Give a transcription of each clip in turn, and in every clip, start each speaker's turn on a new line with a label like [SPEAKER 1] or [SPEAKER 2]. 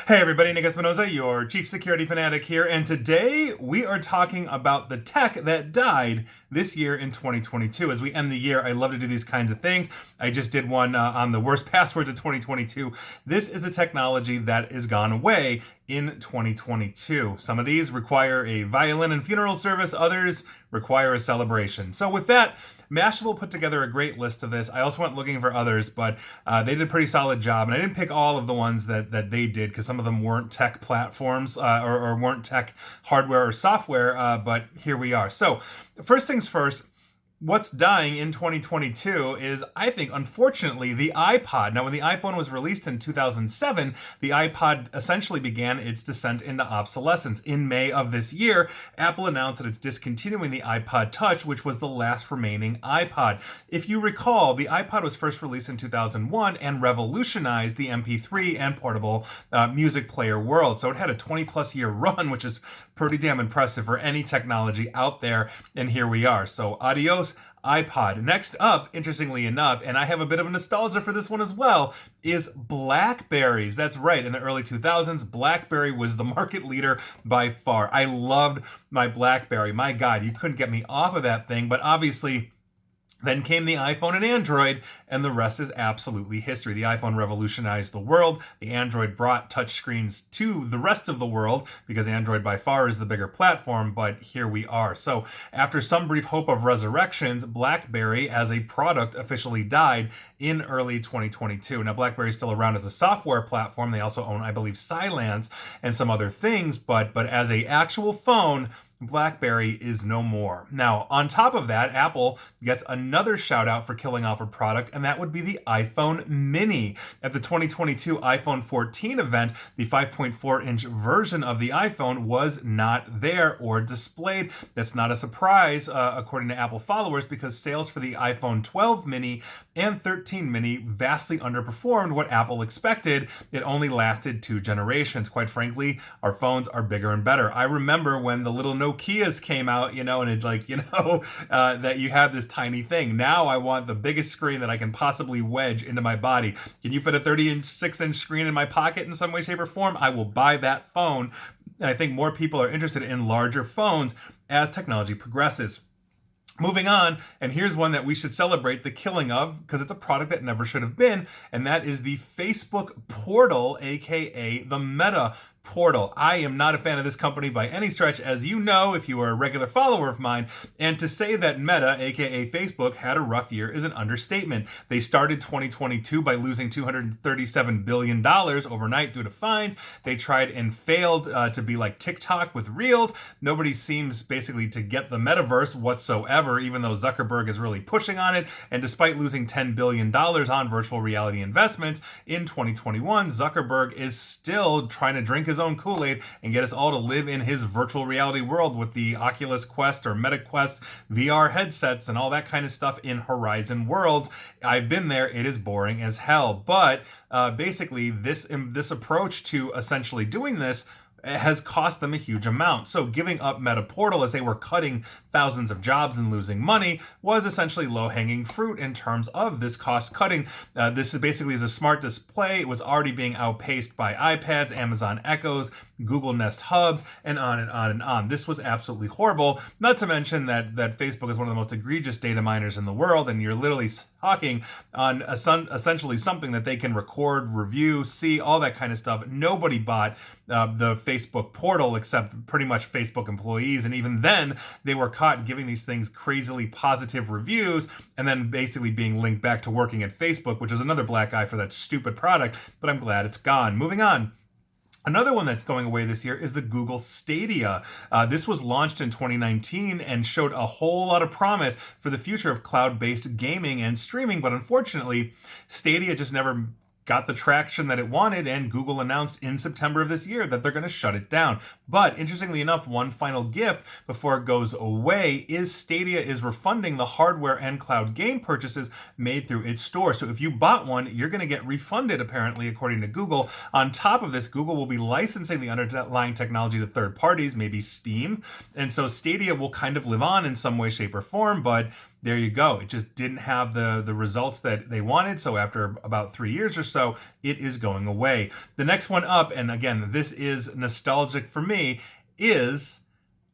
[SPEAKER 1] Hey everybody, Nick Espinoza, your chief security fanatic here, and today we are talking about the tech that died this year in 2022. As we end the year, I love to do these kinds of things. I just did one on the worst passwords of 2022. This is a technology that is gone away in 2022. Some of these require a violin and funeral service, others require a celebration. So with that, Mashable put together a great list of this. I also went looking for others, but they did a pretty solid job. And I didn't pick all of the ones that they did because some of them weren't tech platforms or weren't tech hardware or software, but here we are. So first things first, what's dying in 2022 is, I think, unfortunately, the iPod. Now, when the iPhone was released in 2007, the iPod essentially began its descent into obsolescence. In May of this year, Apple announced that it's discontinuing the iPod Touch, which was the last remaining iPod. If you recall, the iPod was first released in 2001 and revolutionized the MP3 and portable music player world. So it had a 20-plus year run, which is pretty damn impressive for any technology out there, and here we are. So adios, iPod. Next up, interestingly enough, and I have a bit of a nostalgia for this one as well, is Blackberries. That's right, in the early 2000s, Blackberry was the market leader by far. I loved my Blackberry. My God, you couldn't get me off of that thing, but obviously then came the iPhone and Android, and the rest is absolutely history. The iPhone revolutionized the world. The Android brought touchscreens to the rest of the world because Android by far is the bigger platform, but here we are. So after some brief hope of resurrections, BlackBerry as a product officially died in early 2022. Now, BlackBerry is still around as a software platform. They also own, I believe, Cylance and some other things, but as a actual phone, BlackBerry is no more. Now, on top of that, Apple gets another shout out for killing off a product, and that would be the iPhone Mini. At the 2022 iPhone 14 event, the 5.4-inch version of the iPhone was not there or displayed. That's not a surprise, according to Apple followers, because sales for the iPhone 12 Mini and 13 Mini vastly underperformed what Apple expected. It only lasted 2 generations. Quite frankly, our phones are bigger and better. I remember when the little Nokias came out, and it that you had this tiny thing. Now I want the biggest screen that I can possibly wedge into my body. Can you fit a 36-inch screen in my pocket in some way, shape, or form? I will buy that phone. And I think more people are interested in larger phones as technology progresses. Moving on, and here's one that we should celebrate the killing of because it's a product that never should have been, and that is the Facebook portal, aka the Meta portal. I am not a fan of this company by any stretch, as you know if you are a regular follower of mine, and to say that Meta, aka Facebook, had a rough year is an understatement. They started 2022 by losing $237 billion overnight due to fines. They tried and failed to be like TikTok with Reels. Nobody seems basically to get the metaverse whatsoever, even though Zuckerberg is really pushing on it, and despite losing $10 billion on virtual reality investments in 2021, Zuckerberg is still trying to drink his own Kool-Aid and get us all to live in his virtual reality world with the Oculus Quest or Meta Quest VR headsets and all that kind of stuff in Horizon Worlds. I've been there. It is boring as hell. But basically, this approach to essentially doing this has cost them a huge amount. So giving up Meta Portal as they were cutting thousands of jobs and losing money was essentially low-hanging fruit in terms of this cost cutting. This is basically a smart display. It was already being outpaced by iPads, Amazon Echoes, Google Nest Hubs, and on and on and on. This was absolutely horrible. Not to mention that Facebook is one of the most egregious data miners in the world, and you're literally talking on essentially something that they can record, review, see, all that kind of stuff. Nobody bought the Facebook portal except pretty much Facebook employees, and even then they were caught giving these things crazily positive reviews and then basically being linked back to working at Facebook, which is another black eye for that stupid product, but I'm glad it's gone. Moving on. Another one that's going away this year is the Google Stadia. This was launched in 2019 and showed a whole lot of promise for the future of cloud-based gaming and streaming, but unfortunately, Stadia just never got the traction that it wanted, and Google announced in September of this year that they're going to shut it down. But interestingly enough, one final gift before it goes away is Stadia is refunding the hardware and cloud game purchases made through its store. So if you bought one, you're going to get refunded, apparently, according to Google. On top of this, Google will be licensing the underlying technology to third parties, maybe Steam. And so Stadia will kind of live on in some way, shape, or form, but there you go. It just didn't have the results that they wanted. So after about 3 years or so, it is going away. The next one up, and again, this is nostalgic for me, is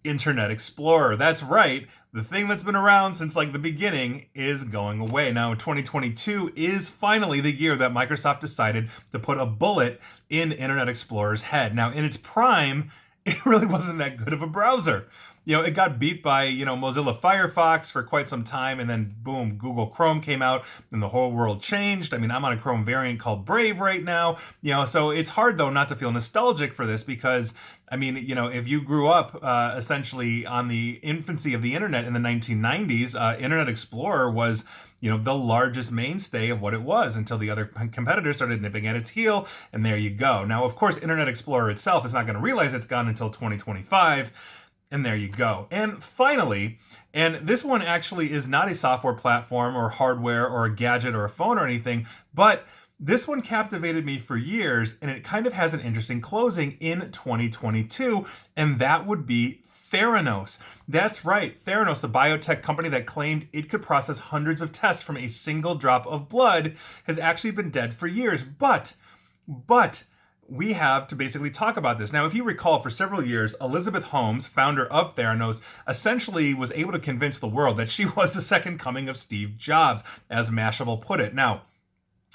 [SPEAKER 1] Internet Explorer. That's right. The thing that's been around since like the beginning is going away. Now, 2022 is finally the year that Microsoft decided to put a bullet in Internet Explorer's head. Now, in its prime, it really wasn't that good of a browser. It got beat by, Mozilla Firefox for quite some time, and then boom, Google Chrome came out, and the whole world changed. I mean, I'm on a Chrome variant called Brave right now, so it's hard, though, not to feel nostalgic for this because, I mean, if you grew up essentially on the infancy of the internet in the 1990s, Internet Explorer was the largest mainstay of what it was until the other competitors started nipping at its heel, and there you go. Now, of course, Internet Explorer itself is not going to realize it's gone until 2025, and there you go. And finally, and this one actually is not a software platform or hardware or a gadget or a phone or anything, but this one captivated me for years, and it kind of has an interesting closing in 2022, and that would be Theranos. That's right, Theranos, the biotech company that claimed it could process hundreds of tests from a single drop of blood, has actually been dead for years. But we have to basically talk about this. Now, if you recall, for several years, Elizabeth Holmes, founder of Theranos, essentially was able to convince the world that she was the second coming of Steve Jobs, as Mashable put it. Now,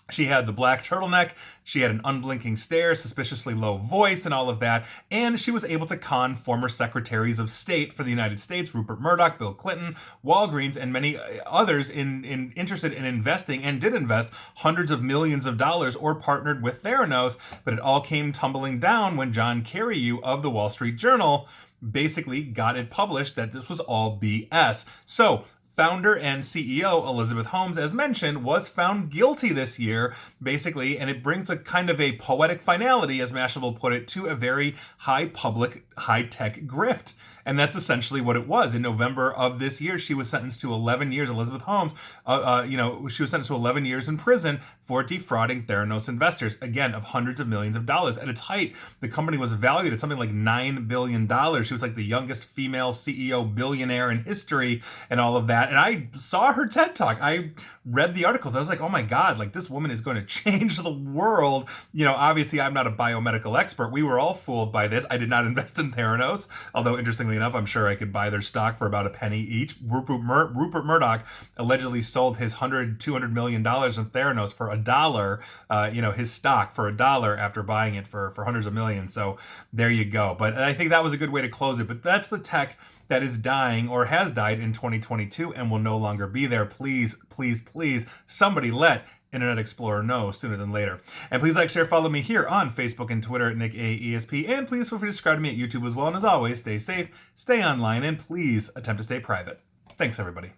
[SPEAKER 1] she had the black turtleneck, she had an unblinking stare, suspiciously low voice, and all of that, and she was able to con former secretaries of state for the United States, Rupert Murdoch, Bill Clinton, Walgreens, and many others interested in investing, and did invest hundreds of millions of dollars or partnered with Theranos, but it all came tumbling down when John Carreyrou of the Wall Street Journal basically got it published that this was all BS. So, founder and CEO Elizabeth Holmes, as mentioned, was found guilty this year, basically, and it brings a kind of a poetic finality, as Mashable put it, to a very high public, high-tech grift. And that's essentially what it was. In November of this year, she was sentenced to 11 years, Elizabeth Holmes, she was sentenced to 11 years in prison for defrauding Theranos investors, again, of hundreds of millions of dollars. At its height, the company was valued at something like $9 billion. She was like the youngest female CEO billionaire in history and all of that. And I saw her TED Talk. I read the articles. I was like, oh my God, like this woman is going to change the world. Obviously I'm not a biomedical expert. We were all fooled by this. I did not invest in Theranos, although interestingly enough, I'm sure I could buy their stock for about a penny each. Rupert Murdoch allegedly sold his $200 million in Theranos for $1, his stock for $1 after buying it for hundreds of millions. So there you go. But I think that was a good way to close it. But that's the tech that is dying or has died in 2022 and will no longer be there. Please, please, please, somebody let Internet Explorer know sooner than later. And please like, share, follow me here on Facebook and Twitter at NickAESP. And please feel free to subscribe to me at YouTube as well. And as always, stay safe, stay online, and please attempt to stay private. Thanks, everybody.